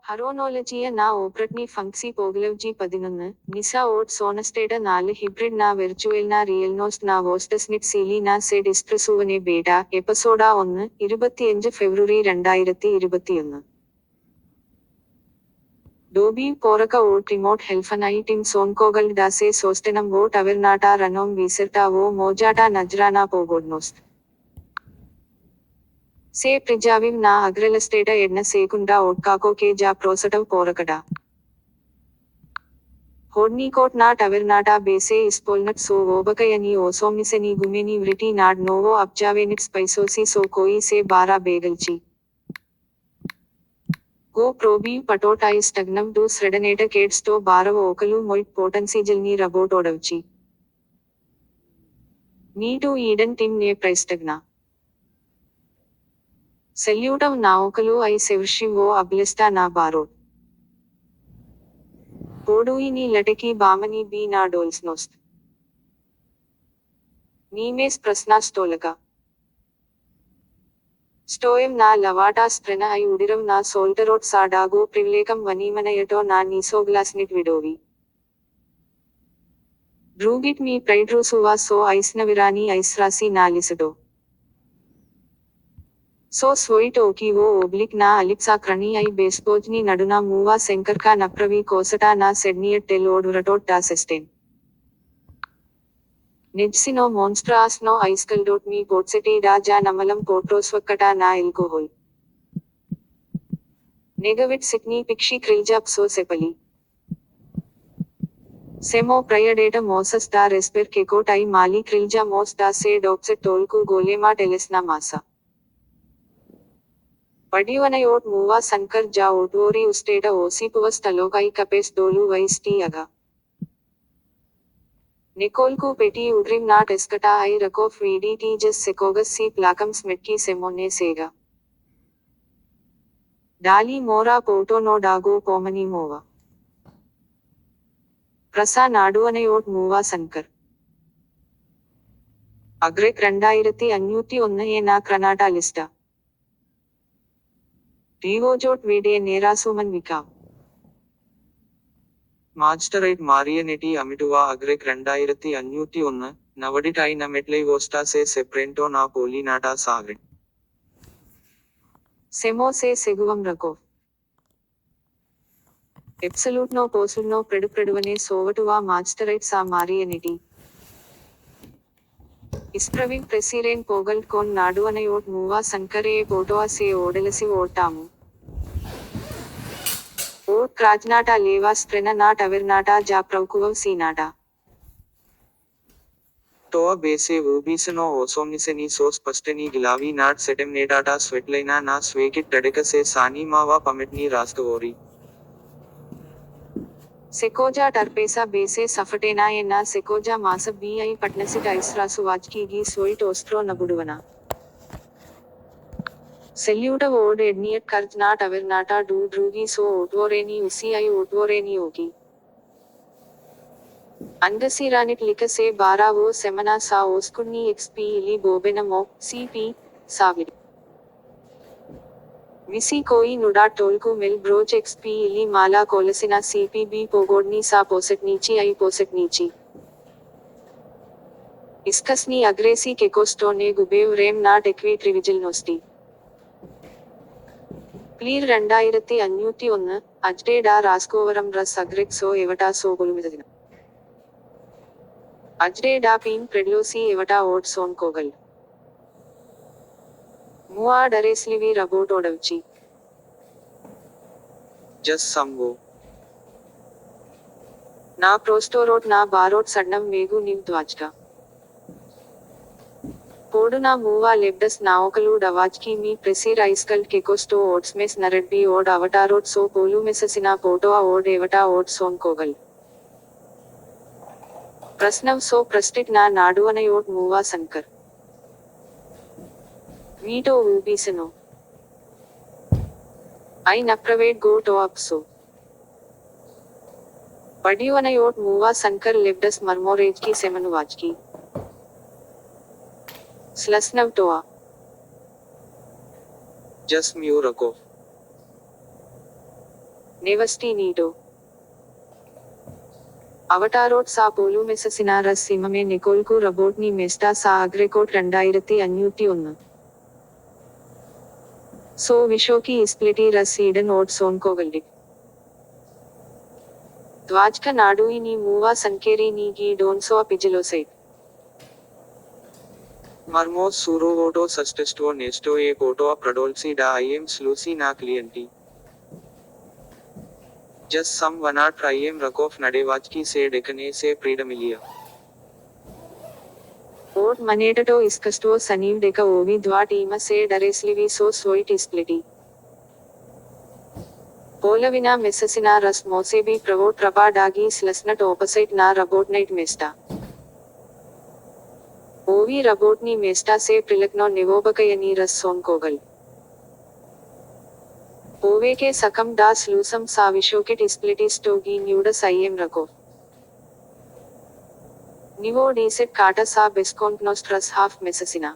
ഹറോനോളജിയ ന ഓപ്രട്നി ഫങ്സി പോഗ്ലവ്ജി 11 നിസ ഓട്ട് സോണസ്റ്റേഡ 4 ഹിബ്രിഡ് ന വെർച്വൽ ന റിയൽനോസ്റ്റ് ന വോസ്റ്റസ്നിറ്റ് സീലി ന സെഡ് ഇസ്പ്രസൂവനെ ബേഡ എപ്പിസോഡ 1 25 ഫെബ്രുവരി 2021 ഡോബി പോറക ഓട്ട് റിമോട്ട് ഹെൽഫനായി ടിം സോൺകോഗൽ ഡാസെ സോസ്റ്റനം വോട്ട് അവർനാട്ട റനോം വിസർട്ട വോ മോജാട്ട നജ്രാന പോഗോഡ്നോസ്റ്റ് से प्रिजाविव ना अग्रलस्टेट एड्न सेकुंडा ओटकाको के जा प्रोसटव पोरकड़ा होडनीकोट नाट अविरनाटा बेसे इस्पोलनट सो वोबकयनी ओसोमिसनी गुमेनी व्रिटी नाड नोवो अपजावेनिट स्पैसोसी सो कोई से 12 बेगलची गो प्रोबी पटोटाई स्टग्नम डू स्रेडनेट केट्स तो 12 ओकलू मोइट पोटन्सीजलनी रबोटोडवची नीटू ईडन टिम ने प्रेस्टग्ना సెల్యూటం నా ఒకలు ఐ సెవ్షి ఓ అబ్లెస్టా నా బారోడ్ పోడుయిని లటకి బామని బీ నా డోల్స్నోస్ట్ నీమేస్ ప్రశ్నా స్టోలక స్టోయం నా లవాటా స్ప్రెన ఐ ఉడిరం నా సోల్టరోట్ సాడాగో ప్రివ్లేకం వనీమనయటో నా నీసోగ్లాస్నిట్ విడోవి బ్రూగిట్ మీ ప్రైడ్రూసువా సో ఐస్నవిరాని ఐస్రాసి నా లిసడో सो स्वीट ओकी वो ओब्लिक ना अलिप्सा क्रणी आई बेस्पोजनी नडुना मूवा सेंकर का नप्रवी कोसटा ना सेडनियट टेलोड रटोट टा सेस्टेन निज्सिनो मोन्स्ट्रास नो आइस्कल्डोट मी पोटसेटी डा जा नमलम पोट्रोस्वक्कटा ना एल्कोहोल नेगविट सिक्नी पिक्षी क्रिल्जाप सो सेपली सेमो प्रयडेट मोसस डा रेस्पेर केकोट आई माली क्रिल्जा मोस डा से डॉक्सेट टोलकू गोलेमा टेलेस्ना मासा पडिवनयोट मूवा संकर जा ओटोरी उस्टेट ओसीपुवस तलोकाई कपेस डोलू वैस टी अगा निकोलकू पेटी उड्रिम नाट एस्कटा आई रकोफ वीडी टी जस सेकोगस सी प्लाकम स्मिटकी सेमोने सेगा डाली मोरा पोटो नो डागो पोमनी मोवा प्रसा नाडुवनयोट मूवा संकर अग्रेक 2501 ना क्रनाटा लिस्टा ഡിവോജോട്ട് വീഡിയെ നേരാസുമൻ വിക്കാം മാസ്റ്ററൈറ്റ് മാറിയനെറ്റി അമിടുവ അഗ്രേക് 2501 നവഡിറ്റായി നമെറ്റ്ലൈവോസ്റ്റാ സെ സെപ്രെന്റോ നാ പോലിനാട്ടാ സാഗ്രിൻ സെമോ സെ സെഗുവം റകോ എബ്സലൂട്ട്നോ പോസുൽനോ പ്രെടുപ്രെടുവനെ സോവട്ടുവ മാസ്റ്ററൈറ്റ് സാ മാറിയനെറ്റി ഇസ്പ്രവിൻ പ്രസിറേൻ പോകൽ കോൺ നാടുവനയോട്ട് മൂവ സങ്കരയെ പോട്ടോവ സെ ഓടലസി ഓട്ടാമു ഓട്ട് ക്രാജ്നാട്ട ലേവാ സ്പ്രെന നാട്ട് അവിർനാട്ട ജാ പ്രൗക്കുവം സീനാട്ട ടോവ ബേസെ ഊബീസനോ ഓസോമിസനി സോ സ്പഷ്ടനി ഗിലാവി നാട്ട് സെറ്റംനേടാട്ട സ്വെറ്റ്ലൈന നാ സ്വേകിറ്റ് ടഡെക സെ സാനിമാവ പമിട്നി രാസ്കവോറി सेकोजा टर्पेसा बेसे सफटेना ये ना सेकोजा मास बी आई पटनसिट ऐसरासु वाजकीगी सोइट ओस्ट्रो नबुडुवना सेल्यूट वोड एडनियट कर्ज नाट अविरनाटा डू ड्रूगी सो ओटवोरेनी उसी आई ओटवोरेनी होगी अंडसीरानिट लिकसे 12 वो सेमना सा ओस्कुन्नी एक्सपी इली बोबेनमो सीपी साविड विसी कोई नुडा टोलकू मिल ब्रोच एक्सपी इली माला कोलसिना सीपीबी पोगोडनी सा पोसेट नीची आई पोसेट नीची इस्कसनी अग्रेसी केकोस्टोने गुबेव रेम नाट एक्वी ट्रिविजिल नोस्टी प्लीर 2501 अज्डेडा रास्कोवरम रस अग्रेक सो एवटा सो गुलुमिददिन अज्डेडा पीन प्रेडलोसी एवटा ओट सोन कोगल मुआ डरेस्लिवी रबोट ओडवची जस संगो ना प्रोस्टोरोट ना बारोट सड्नम वेगु निव ध्वाजका पोडुना मूवा लेब्डस नाओकलू डवाजकी मी प्रेसीर आइस्कल्ड केकोस्टो ओट्समेस नरेड्बी ओड अवटारोट सो पोलुमेससिना पोटोआ ओड एवटा ओड सोन कोगल प्रश्नव सो प्रस्टिट ना नाडुवनयोट मूवा संकर वीटो ऊबीसनो आई नप्रवेट गो टो अपसो पडिवनयोट मूवा संकर लेब्डस मर्मोरेज की सेमनुवाज की स्लस्नव टोआ जस म्यूरको नेवस्टी नीडो അവട്ടാറോട്ട് സാ പോലുമെസസിന റസ് സിമമെ നിക്കോൽക്കു റബോട്ട്നി മെസ്റ്റാ സാ അഗ്രേക്കോട്ട് 2501 സോ വിഷോക്കി ഇസ്പ്ലിറ്റി റസ് ഈഡൻ ഓട്ട് സോൻകോഗൽഡി ധ്വാജ്ക നാഡുയി നീ മൂവ സൻകേരി നീ ഗി ഡോൻസോ പിജിലോസൈഡ് Marmos surovoto sustesto nesto e poto prodolsi da im slusi na clienti. Just some vanat im rakov nadevachki se dekane se predamilia. ഓട്ട് മനേടോ ഇസ്കസ്റ്റോ സനീവ് ഡെക ഓവി ദ്വാട്ട് ഈമ സേ ഡറേസ്ലിവി സോ സോയിറ്റ് ഇസ്പ്ലിറ്റി പോലവിന മെസ്സസിന റസ് മോസേബി പ്രവോട്ട് റബാ ഡാഗി സ്ലസ്നട്ട് ഓപ്പസൈറ്റ് നാ റബോട്ട്നൈറ്റ് മെസ്റ്റാ ओवी रबोटनी मेस्टा से प्रिलकनो निवोबकयनी रस सोनकोगल ओवे के सकम डास लूसम साविशोकिट स्प्लिटिस्टोगी न्यूडस आईएम रको निवो डीसेट काटा सा बेस्कोंटनोस्ट रस हाफ मेससिना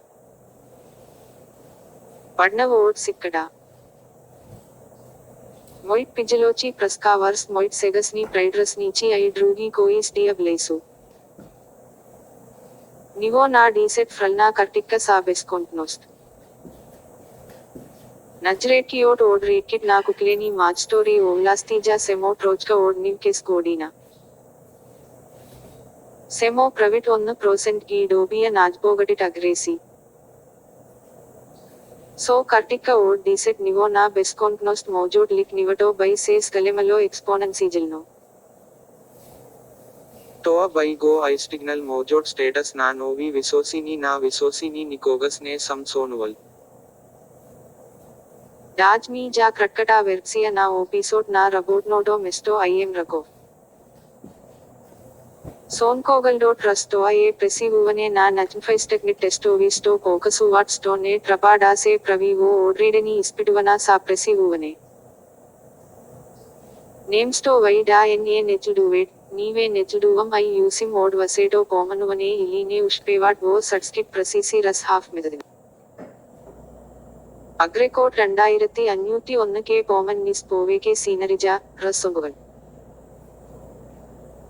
पढ़नव ओट सिक्कड़ा मोइट पिजलोची प्रस्का वर्स मोइट सेगसनी प्राइड्रस नीची आई ड्रूगी कोईस डी अब्लेसु निवो ना डीसेट फ्रलना कर्टिक्का सा बेस्कोंटनोस्ट नजरेट की ओट ओड रेकिट ना कुकलेनी माच स्टोरी ओवलास्तीजा सेमो ट्रोजका ओड निवकेस गोडीना सेमो प्रविट 1% की डोबिया नाजबोगटिट अग्रेसी सो कर्टिक्का ओड डीसेट निवो ना बेस्कोंटनोस्ट मौजूद लिक निवटो बाई सेस गलेमलो एक्सपोनेंसीजलनो Toa by go istignal mojot status na novi visosini nikogas ne samsonuval. डाज मी जा क्रटकटा वेर्क्सिया ना ओपिसोट ना रबोटनोडो मिस्टो आईएम रको सोनकोगल्डो ट्रस्टो ए प्रेसिवुवने ना नजफैस्टेक्निक टेस्टोविस्टो पोकसुवाट स्टो ने ट्रपाडा से प्रवीवो ओड्रीडनी इस्पिटुवना सा प्रेसिवुवने नेम्स्टो वैडा N A नेचुडुवेट Nive नेचुडुवम I यूसिम odd वसेटो पोमनुवने इलीने उष्पेवाट वो सट्स्किट प्रसीसी रस हाफ मिददिन अग्रेकोट 2501 के पोमन निस पोवे के सीनरिजा रसोगल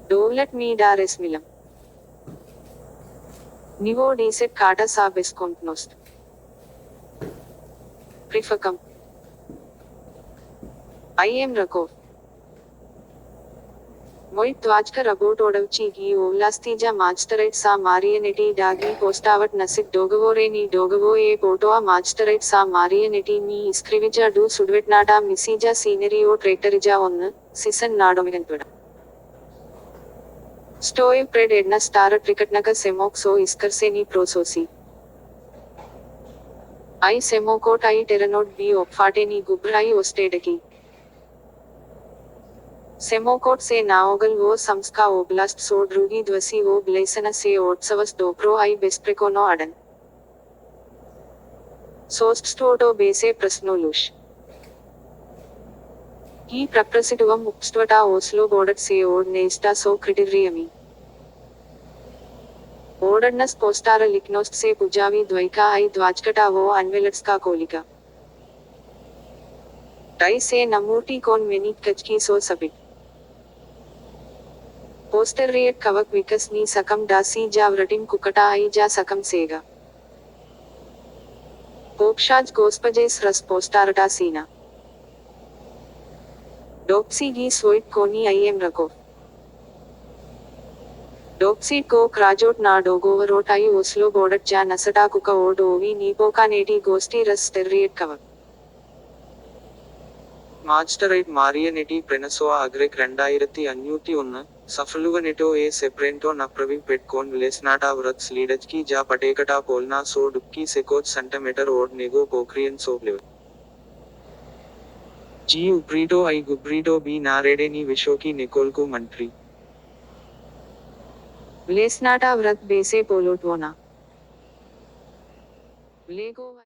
डोवलट मी डारेस मिलम निवो डीसेट काटा सा बेस्कोंटनोस्ट प्रिफकम आई एम रको मोइट ध्वाजकर रबोट ओडवची गी ओवलास्तीजा माचतराइट सा मारियनेटी डागी पोस्टावट नसिक डोगवोरेनी डोगवो ए पोटोआ माचतराइट सा मारियनेटी मी इस्क्रिविजा डू सुडवेटनाडा मिसीजा सीनरी ओ ट्रेक्टरिजा 1 सीसन नाडोमिगंतुड स्टोए प्रेड एडना स्टार ट्रिकटनक सेमोक्सो इस्कर्सेनी प्रोसोसी आई सेमोकोट आई टेरनोट बी ओप्फाटेनी गुब्राई ओस्टेडकी सेमोकोट से नाओगल वो समस्का ओब्लास्ट सो ड्रूगी ध्वसी वो ब्लेसन से ओट्सवस डोप्रो आई बेस्प्रेकोनो अडन सोस्ट स्टोटो बेसे प्रश्नोलुश ही प्रप्रसिटुवम उपस्टवटा ओस्लो बोर्डट से ओड नेस्टा सो क्रिटिरियमी ओडनस पोस्टार लिक्नोस्ट से पुजावी द्वैका आई ध्वाजकटा वो अनवेलट्स का कोलिका टाई से नमूटी कोन मेनी कचकी सो सबिट पोस्टरियट कवक विकस नी सकम डासी जा व्रटिम कुकटा आई जा सकम सेगा पोपशाज गोस्पजेस रस पोस्टारटा सीना डोक्सी गी सोइट कोनी आई एम रको डोक्सी को क्राजोट ना डोगोवरोट आई ओस्लो बोर्डट जा नसटा कुका ओड ओवी नीपोका नेटी गोस्टी रस टेरियट कवक മാസ്റ്ററൈറ്റ് മാരിയനെറ്റി പ്രെനസോa അഗ്രേക് 2501 സഫലുവനെറ്റോ എ സെപ്രെന്റോ നപ്രവി പെട്കോൺ വിലേസ്നാटा व्रत स्लीडजकी जा पटेकटा पोलना सो डुक्की सेकोच सेंटीमीटर ओड नेगो पोक्रियन सोब्लेव जी उब्रीडो आई गुब्रीडो बी नारेडेनी विशोकी निकोलकु मंत्री विलेस्नाटा व्रत बेसे पोलोटोना लेगो